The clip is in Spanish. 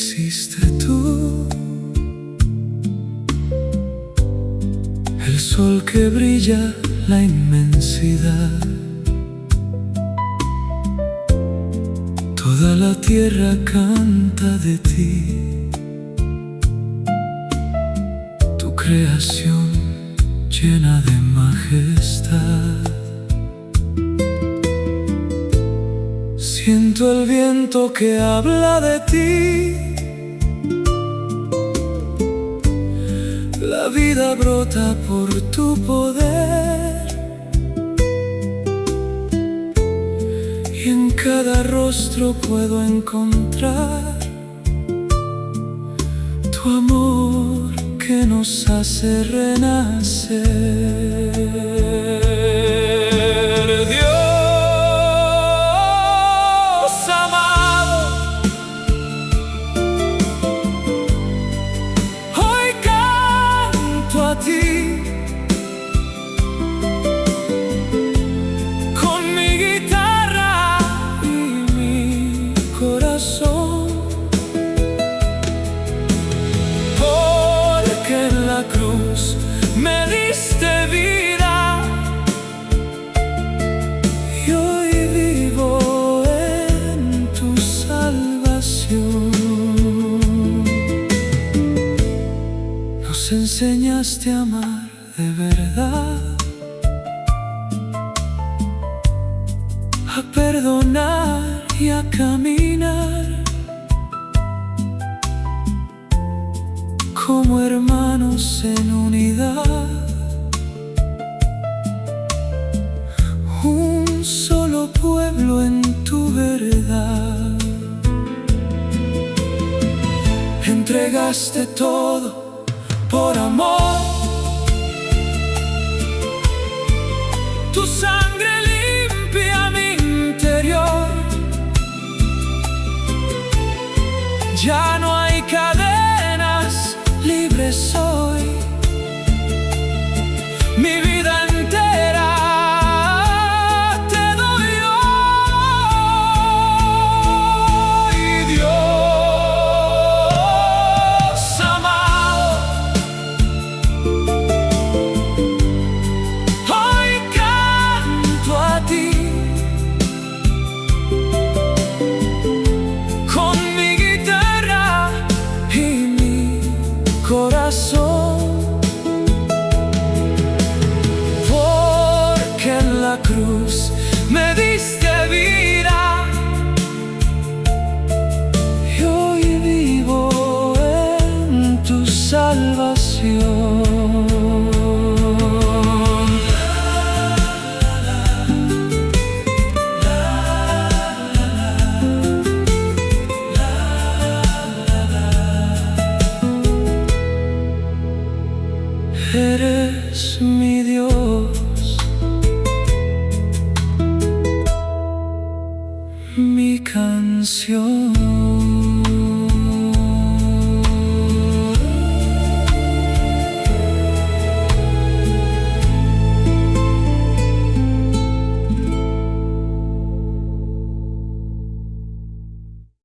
hiciste tú, el sol que brilla la inmensidad. Toda la tierra canta de ti, tu creación llena de majestad. Siento el viento que habla de ti, la vida brota por tu poder, y en cada rostro puedo encontrar tu amor que nos hace renacer. Con mi guitarra y mi corazón, porque en la cruz me diste vida y hoy vivo en tu salvación. Nos enseñaste a amar de verdad, a perdonar y a caminar como hermanos en unidad. Un solo pueblo en tu verdad. Entregaste todo por amor, tu sangre limpia mi interior. Ya no hay cadenas, libre soy.